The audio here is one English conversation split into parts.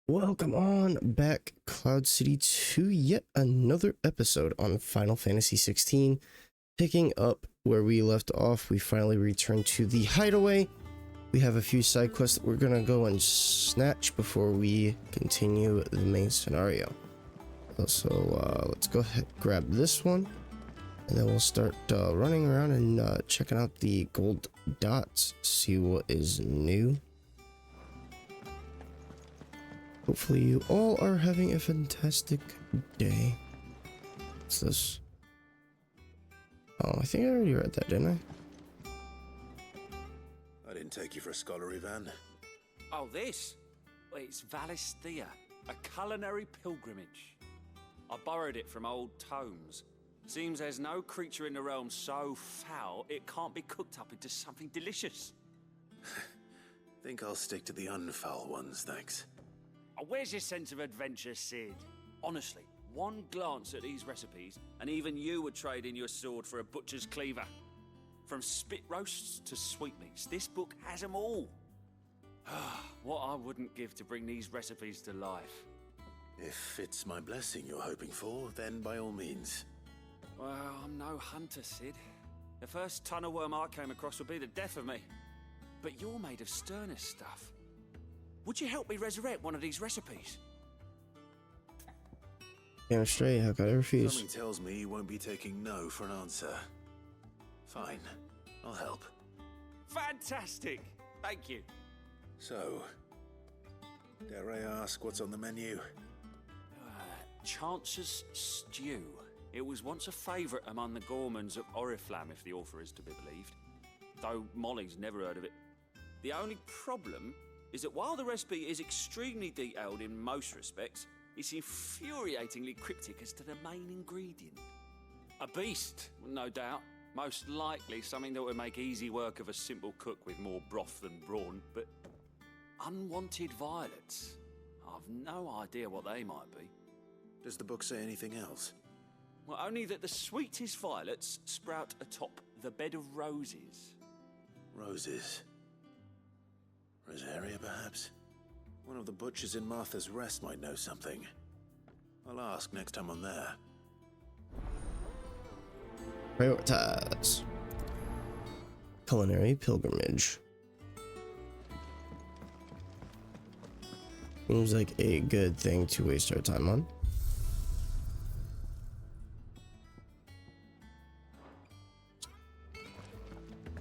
Welcome on back, Cloud City, to yet another episode on Final Fantasy XVI. Picking up where we left off, we finally returned to the hideaway. We have a few side quests that we're gonna go and snatch before we continue the main scenario. So let's go ahead, grab this one, and then we'll start running around and checking out the gold dots, see what is new. Hopefully you all are having a fantastic day. What's this? Oh, I think I already read that, didn't I didn't take you for a scholarly van. Oh, this? Well, it's Valisthea, a culinary pilgrimage. I borrowed it from old tomes. Seems there's no creature in the realm so foul it can't be cooked up into something delicious. Think I'll stick to the unfoul ones, thanks. Oh, where's your sense of adventure, Sid? Honestly, one glance at these recipes, and even you would trade in your sword for a butcher's cleaver. From spit roasts to sweetmeats, this book has them all. What I wouldn't give to bring these recipes to life. If it's my blessing you're hoping for, then by all means. Well, I'm no hunter, Sid. The first tunnel worm I came across would be the death of me. But you're made of sterner stuff. Would you help me resurrect one of these recipes? Damn straight, how could I refuse? Something tells me you won't be taking no for an answer. Fine, I'll help. Fantastic! Thank you. So, dare I ask what's on the menu? Chance's Stew. It was once a favourite among the gourmands of Oriflamme, if the author is to be believed. Though Molly's never heard of it. The only problem is that while the recipe is extremely detailed in most respects, it's infuriatingly cryptic as to the main ingredient. A beast, no doubt. Most likely something that would make easy work of a simple cook with more broth than brawn, but unwanted violets. I've no idea what they might be. Does the book say anything else? Well, only that the sweetest violets sprout atop the bed of roses. Roses. Rosaria, perhaps? One of the butchers in Martha's Rest might know something. I'll ask next time I'm there. Prioritize. Culinary pilgrimage. Seems like a good thing to waste our time on.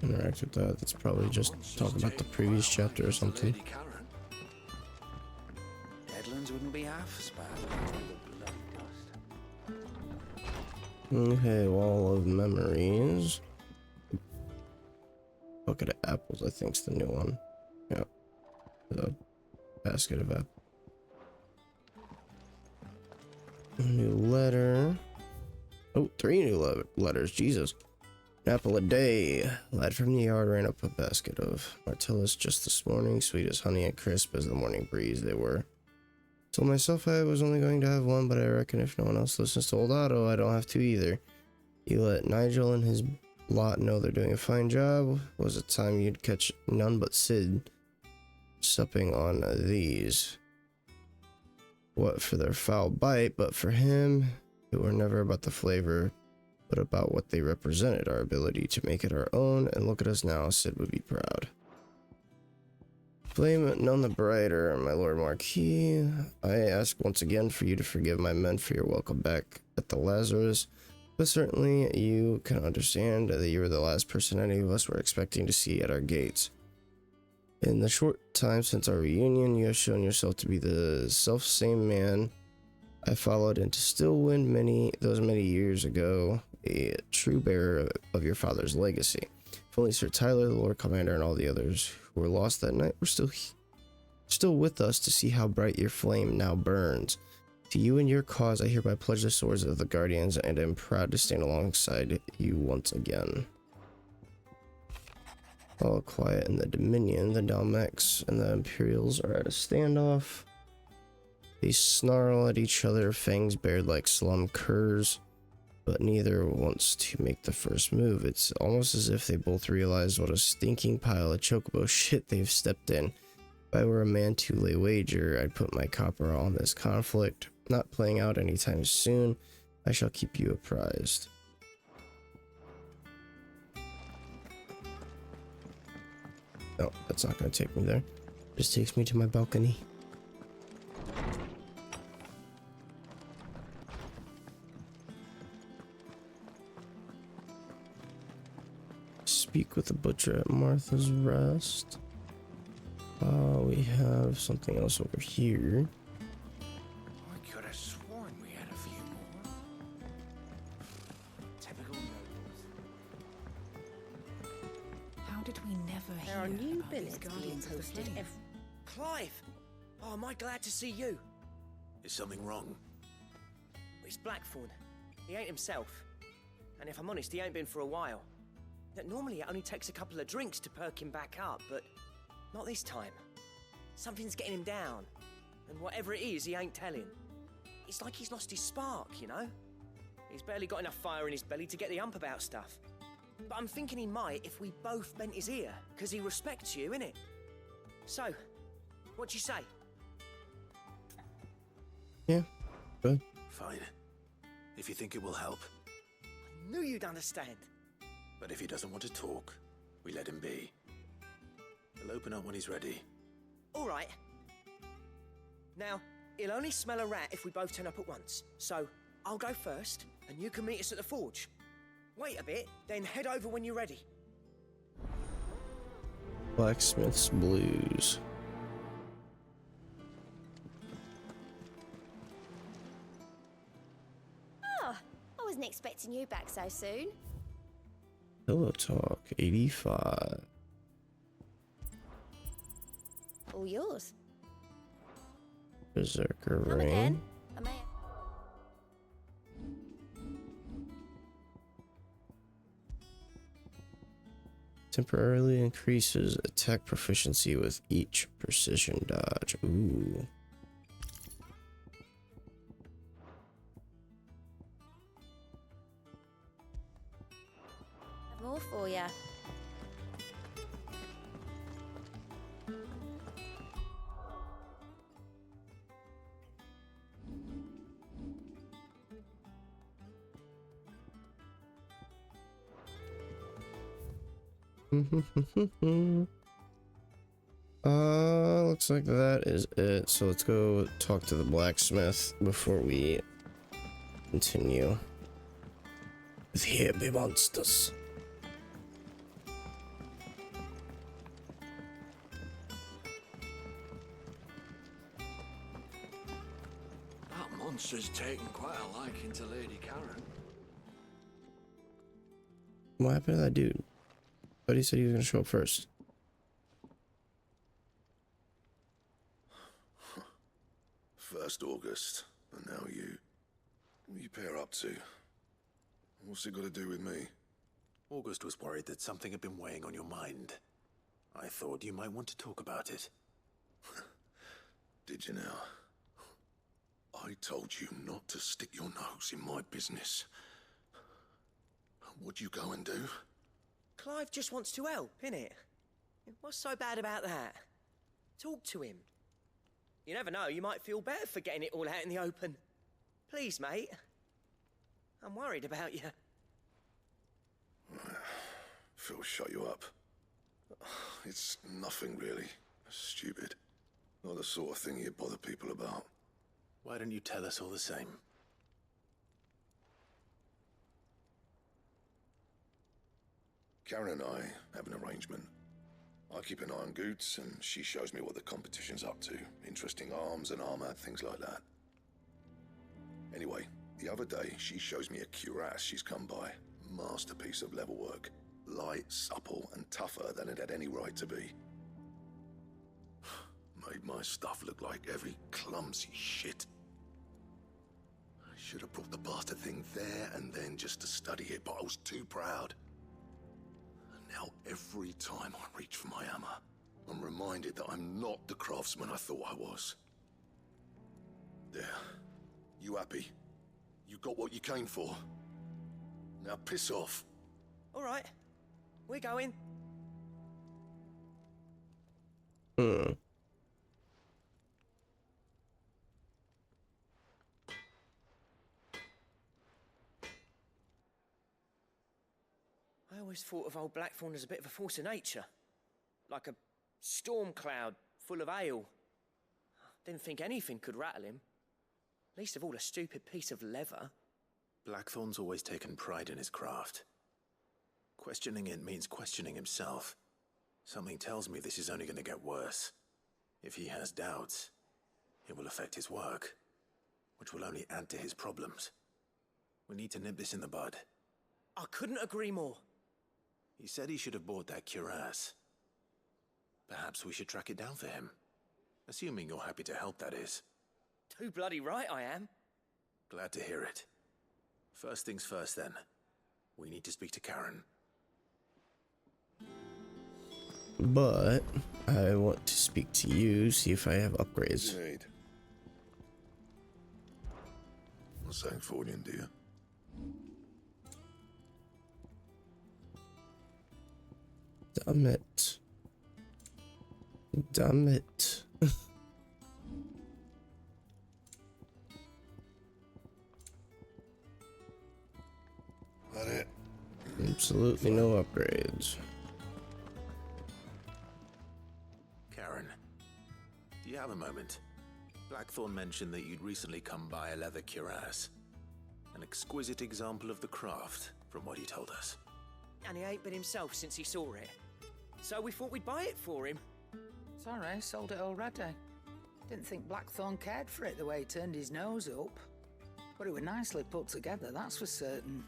Interact with that. That's probably just talk about the previous chapter or something. Deadlands wouldn't be half as bad. Okay, wall of memories. Bucket of apples, I think's the new one. Yeah. The basket of apples. New letter. Oh, 3 new letters. Jesus. An apple a day. Lad from the yard ran up a basket of Martellus just this morning. Sweet as honey and crisp as the morning breeze they were. Told myself I was only going to have one, but I reckon if no one else listens to old Otto, I don't have to either. You let Nigel and his lot know they're doing a fine job. Was it time you'd catch none but Sid supping on these? What for their foul bite, but for him, it were never about the flavor, but about what they represented, our ability to make it our own, and look at us now, Sid would be proud. Flame none the brighter, my Lord Marquis. I ask once again for you to forgive my men for your welcome back at the Lazarus, but certainly you can understand that you were the last person any of us were expecting to see at our gates. In the short time since our reunion, you have shown yourself to be the self-same man I followed into Stillwind many years ago, a true bearer of your father's legacy. If only Sir Tyler, the Lord Commander, and all the others who were lost that night were still with us to see how bright your flame now burns. To you and your cause, I hereby pledge the swords of the Guardians, and am proud to stand alongside you once again. All quiet in the Dominion, the Dalmex and the Imperials are at a standoff. They snarl at each other, fangs bared like slum curs, but neither wants to make the first move. It's almost as if they both realize what a stinking pile of chocobo shit they've stepped in. If I were a man to lay wager, I'd put my copper on this conflict. Not playing out anytime soon. I shall keep you apprised. No, that's not going to take me there. Just takes me to my balcony. Speak with the butcher at Martha's Rest. We have something else over here. I could have sworn we had a few more. Typical nobles. How did we never hear There are new about these billets being guardians of the posted flame? Clive! Oh, am I glad to see you? Is something wrong? It's Blackthorn. He ain't himself. And if I'm honest, he ain't been for a while. That normally it only takes a couple of drinks to perk him back up, but not this time. Something's getting him down. And whatever it is, he ain't telling. It's like he's lost his spark, you know? He's barely got enough fire in his belly to get the ump about stuff. But I'm thinking he might if we both bent his ear, because he respects you, innit? So, what do you say? Yeah, good. Fine. If you think it will help. I knew you'd understand. But if he doesn't want to talk, we let him be. He'll open up when he's ready. All right. Now, he'll only smell a rat if we both turn up at once. So, I'll go first, and you can meet us at the forge. Wait a bit, then head over when you're ready. Blacksmith's Blues. Oh, I wasn't expecting you back so soon. Pillow Talk 85. All yours. Berserker Come Ring. again. I may... Temporarily increases attack proficiency with each precision dodge. Ooh. Have more for ya. Looks like that is it. So let's go talk to the blacksmith before we continue. Here be monsters. That monster's taken quite a liking to Lady Karen. What happened to that dude? But he said he was gonna show up first. First August, and now you. What are you pair up to? What's it got to do with me? August was worried that something had been weighing on your mind. I thought you might want to talk about it. Did you now? I told you not to stick your nose in my business. What'd you go and do? Clive just wants to help, innit? What's so bad about that? Talk to him. You never know, you might feel better for getting it all out in the open. Please, mate. I'm worried about you. Phil shut you up. It's nothing really. Stupid. Not the sort of thing you bother people about. Why don't you tell us all the same? Karen and I have an arrangement. I keep an eye on Goots, and she shows me what the competition's up to. Interesting arms and armor, things like that. Anyway, the other day, she shows me a cuirass she's come by. Masterpiece of level work. Light, supple, and tougher than it had any right to be. Made my stuff look like heavy, clumsy shit. I should have brought the bastard thing there and then just to study it, but I was too proud. Now, every time I reach for my hammer, I'm reminded that I'm not the craftsman I thought I was. There. You happy? You got what you came for? Now piss off. All right, we're going. I always thought of old Blackthorn as a bit of a force of nature. Like a storm cloud full of ale. Didn't think anything could rattle him. Least of all a stupid piece of leather. Blackthorn's always taken pride in his craft. Questioning it means questioning himself. Something tells me this is only going to get worse. If he has doubts, it will affect his work, which will only add to his problems. We need to nip this in the bud. I couldn't agree more. He said he should have bought that cuirass. Perhaps we should track it down for him. Assuming you're happy to help, that is. Too bloody right I am. Glad to hear it. First things first, then. We need to speak to Karen. But I want to speak to you, see if I have upgrades. Jade. What's that for you, dear? Damn it. Damn it. That it? Absolutely no upgrades. Karen, do you have a moment? Blackthorn mentioned that you'd recently come by a leather cuirass. An exquisite example of the craft, from what he told us. And he ain't been himself since he saw it. So we thought we'd buy it for him. Sorry, sold it already. Didn't think Blackthorn cared for it the way he turned his nose up. But it was nicely put together, that's for certain.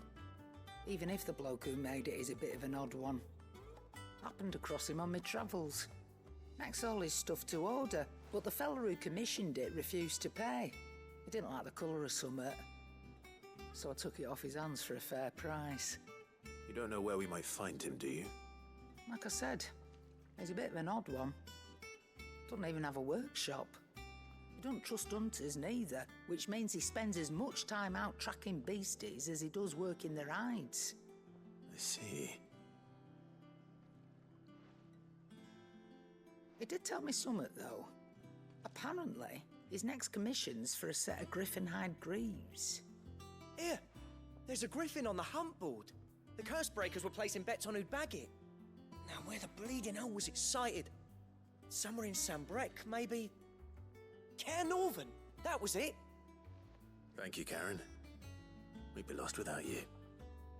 Even if the bloke who made it is a bit of an odd one. Happened across him on my travels. Makes all his stuff to order, but the fella who commissioned it refused to pay. He didn't like the colour of summit. So I took it off his hands for a fair price. You don't know where we might find him, do you? Like I said, he's a bit of an odd one. Doesn't even have a workshop. He don't trust hunters neither, which means he spends as much time out tracking beasties as he does working their hides. I see. He did tell me something, though. Apparently, his next commission's for a set of griffin hide greaves. Here, there's a griffin on the hunt board. The curse breakers were placing bets on who'd bag it. Now, where the bleeding hell was it sighted? Somewhere in Sambrec, maybe? Care Northern, that was it. Thank you, Karen. We'd be lost without you.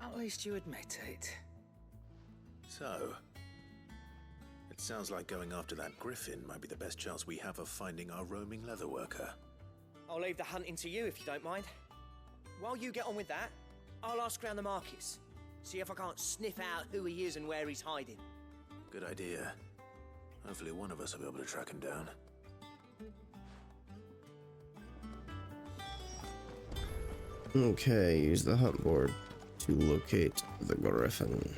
At least you admit it. So, it sounds like going after that griffin might be the best chance we have of finding our roaming leather worker. I'll leave the hunting to you if you don't mind. While you get on with that, I'll ask around the markets. See if I can't sniff out who he is and where he's hiding. Good idea. Hopefully one of us will be able to track him down. Okay, use the hunt board to locate the griffin.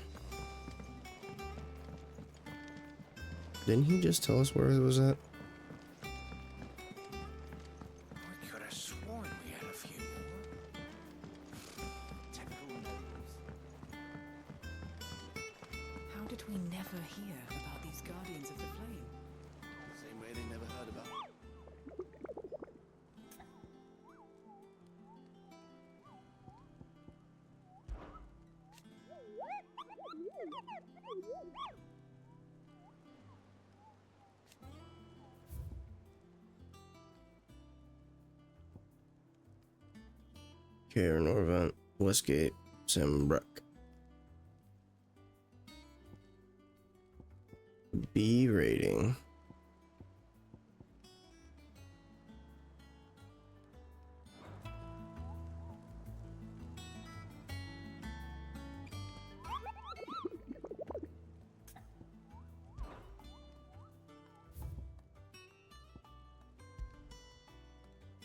Didn't he just tell us where it was at? I could have sworn we had a few more. How did we never hear about these Guardians of the Flame? Same way they never heard about. Care Norvent, Westgate, Sambrec. B rating.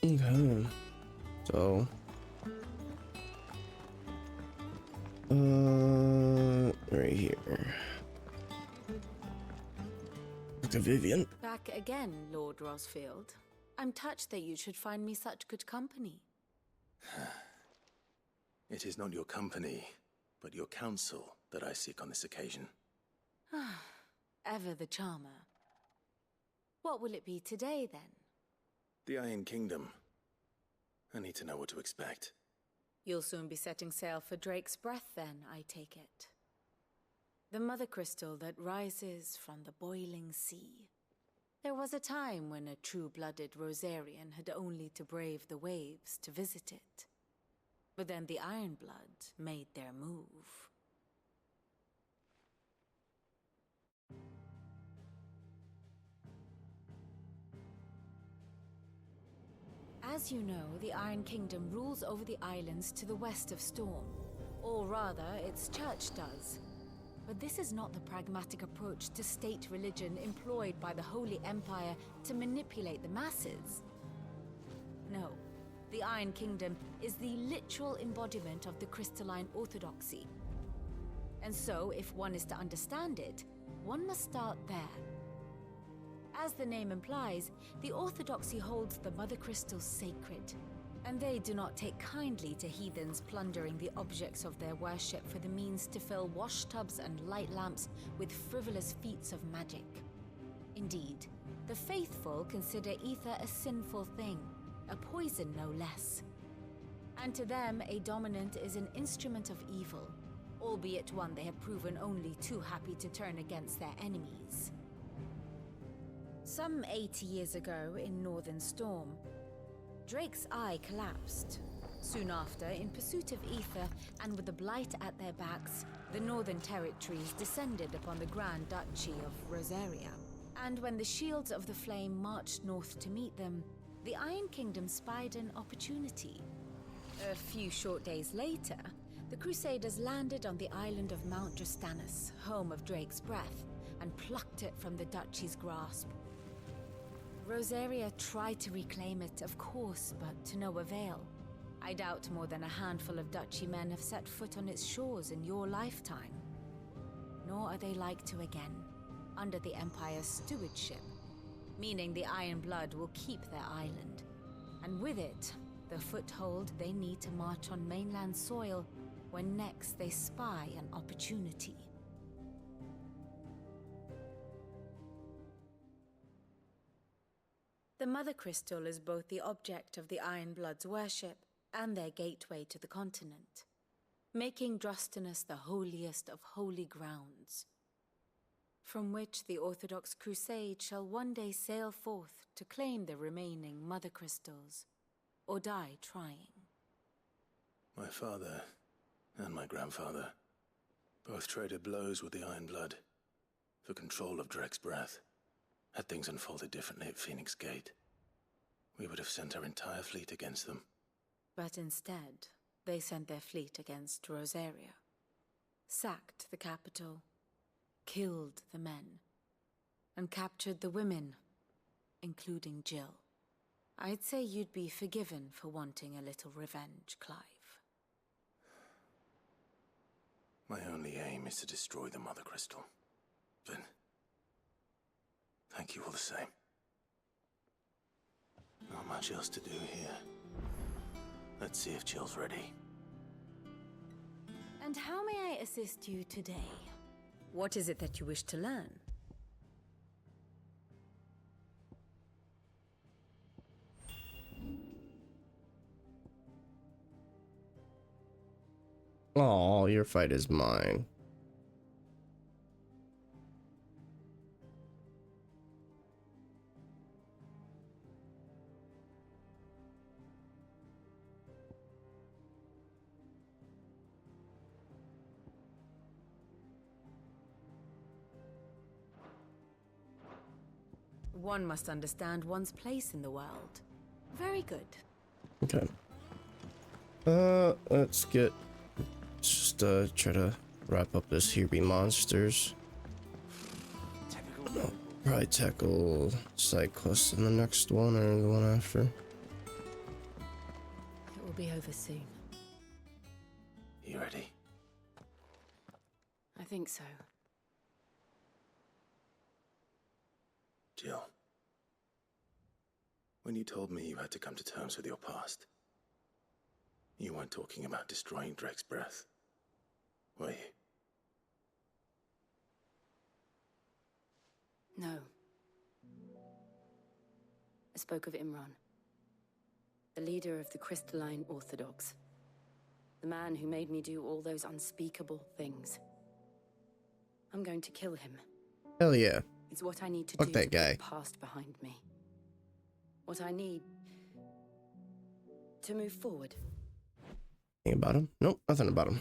Okay. So right here. Dr. Vivian. Back again, Lord Rosfield. I'm touched that you should find me such good company. It is not your company, but your counsel that I seek on this occasion. Ever the charmer. What will it be today, then? The Iron Kingdom. I need to know what to expect. You'll soon be setting sail for Drake's Breath, then, I take it. The mother crystal that rises from the boiling sea. There was a time when a true-blooded Rosarian had only to brave the waves to visit it. But then the Ironblood made their move. As you know, the Iron Kingdom rules over the islands to the west of Storm. Or rather, its church does. But this is not the pragmatic approach to state religion employed by the Holy Empire to manipulate the masses. No, the Iron Kingdom is the literal embodiment of the crystalline orthodoxy. And so, if one is to understand it, one must start there. As the name implies, the orthodoxy holds the mother crystals sacred, and they do not take kindly to heathens plundering the objects of their worship for the means to fill washtubs and light lamps with frivolous feats of magic. Indeed, the faithful consider ether a sinful thing, a poison no less. And to them, a dominant is an instrument of evil, albeit one they have proven only too happy to turn against their enemies. Some 80 years ago, in Northern Storm, Drake's eye collapsed. Soon after, in pursuit of ether and with the blight at their backs, the Northern Territories descended upon the Grand Duchy of Rosaria. And when the Shields of the Flame marched north to meet them, the Iron Kingdom spied an opportunity. A few short days later, the Crusaders landed on the island of Mount Drastanus, home of Drake's breath, and plucked it from the duchy's grasp. Rosaria tried to reclaim it, of course, but to no avail. I doubt more than a handful of duchy men have set foot on its shores in your lifetime. Nor are they like to again, under the Empire's stewardship, meaning the Iron Blood will keep their island, and with it, the foothold they need to march on mainland soil when next they spy an opportunity. The Mother Crystal is both the object of the Iron Blood's worship and their gateway to the continent, making Drastanus the holiest of holy grounds, from which the Orthodox Crusade shall one day sail forth to claim the remaining Mother Crystals, or die trying. My father and my grandfather both traded blows with the Iron Blood for control of Drake's breath. Had things unfolded differently at Phoenix Gate, we would have sent our entire fleet against them. But instead, they sent their fleet against Rosaria, sacked the capital, killed the men, and captured the women, including Jill. I'd say you'd be forgiven for wanting a little revenge, Clive. My only aim is to destroy the Mother Crystal. But thank you all the same. Not much else to do here. Let's see if Jill's ready. And how may I assist you today? What is it that you wish to learn? Oh, your fight is mine. One must understand one's place in the world. Very good. Okay. Let's just try to wrap up this here be monsters. I'll probably tackle side quests in the next one or the one after. It will be over soon. You ready? I think so. Jill. When you told me you had to come to terms with your past, you weren't talking about destroying Drake's breath, were you? No. I spoke of Imran, the leader of the Crystalline Orthodox. The man who made me do all those unspeakable things. I'm going to kill him. Hell yeah. It's what I need to Fuck do that to guy. put the past behind me. What I need to move forward. Anything about him? Nope, nothing about him.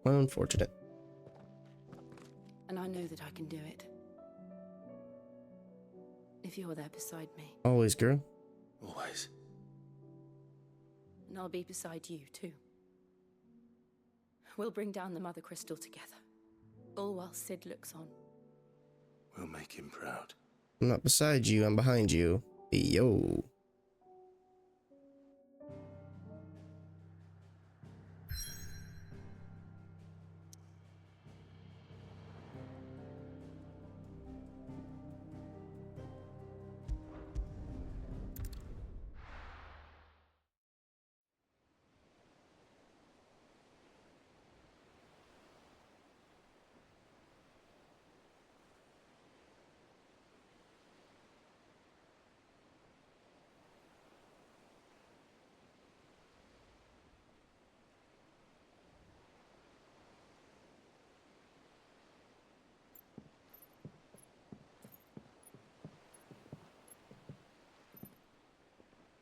Well, unfortunate. And I know that I can do it. If you're there beside me. Always, girl. Always. And I'll be beside you, too. We'll bring down the Mother Crystal together. All while Sid looks on. We'll make him proud. I'm not beside you, I'm behind you. Yo.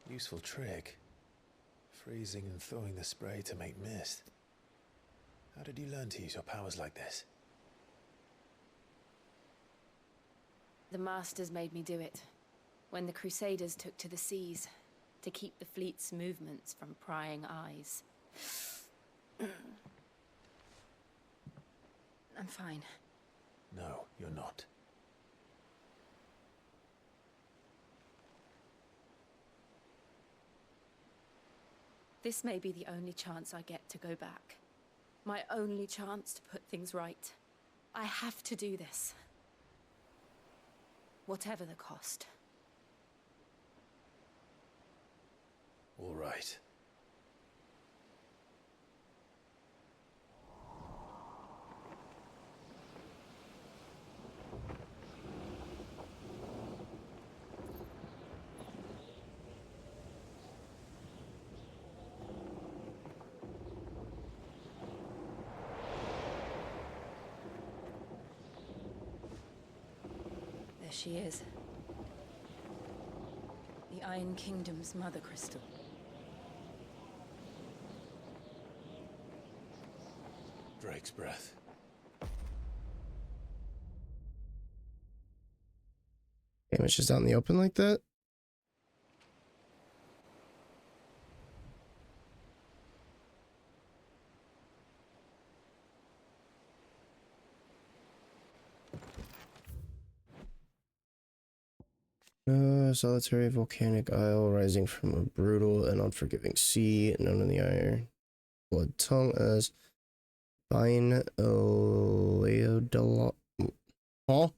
Useful trick. Freezing and thawing the spray to make mist. How did you learn to use your powers like this? The Masters made me do it. When the Crusaders took to the seas, to keep the fleet's movements from prying eyes. I'm fine. No, you're not. This may be the only chance I get to go back. My only chance to put things right. I have to do this. Whatever the cost. All right. There she is. The Iron Kingdom's Mother Crystal. Drake's breath. Damn, it's just out in the open like that? Solitary volcanic isle rising from a brutal and unforgiving sea, known in the Iron Blood tongue as Vine Leodolad. Huh?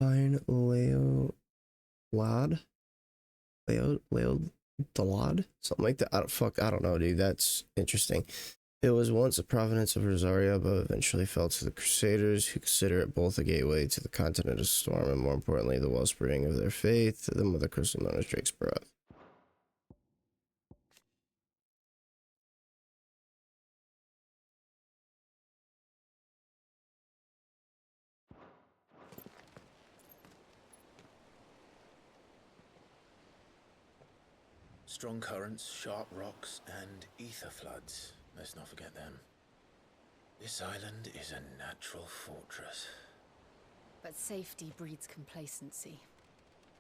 Vine Leodolad? Leodolad? Something like that. I don't know, dude. That's interesting. It was once a province of Rosaria, but eventually fell to the Crusaders, who consider it both a gateway to the continent of Storm and, more importantly, the wellspring of their faith, the Mother Crystal known as Drake's Breath. Strong currents, sharp rocks, and ether floods. Let's not forget them. This island is a natural fortress. But safety breeds complacency,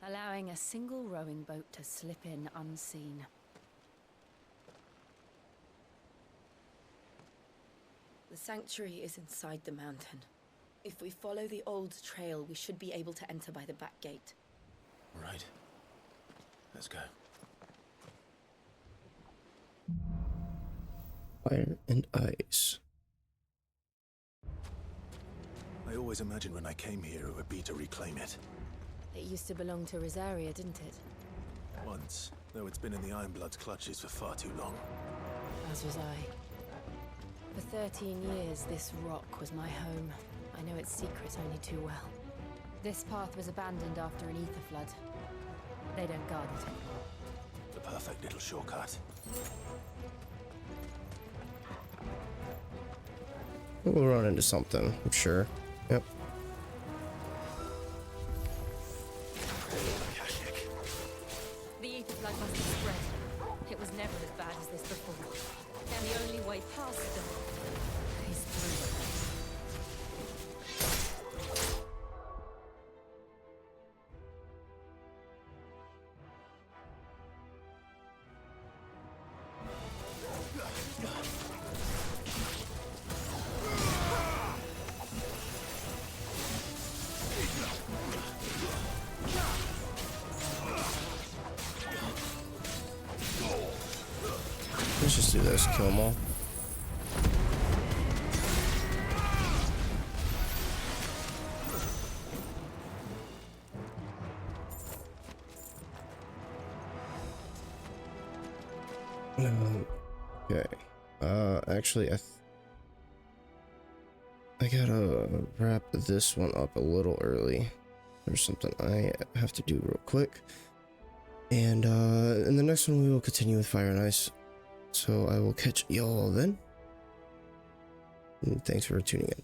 allowing a single rowing boat to slip in unseen. The sanctuary is inside the mountain. If we follow the old trail, we should be able to enter by the back gate. Right. Let's go. Fire and ice. I always imagined when I came here it would be to reclaim it. It used to belong to Rosaria, didn't it? Once, though it's been in the Ironblood's clutches for far too long. As was I. For 13 years, this rock was my home. I know its secret only too well. This path was abandoned after an ether flood. They don't guard it anymore. The perfect little shortcut. We'll run into something, I'm sure. Yep. The aether flood must have spread. It was never as bad as this before. And the only way past them is through. Let's just do this, kill them all. Okay. Actually, I gotta wrap this one up a little early. There's something I have to do real quick. And in the next one, we will continue with Fire and Ice. So I will catch y'all then. And thanks for tuning in.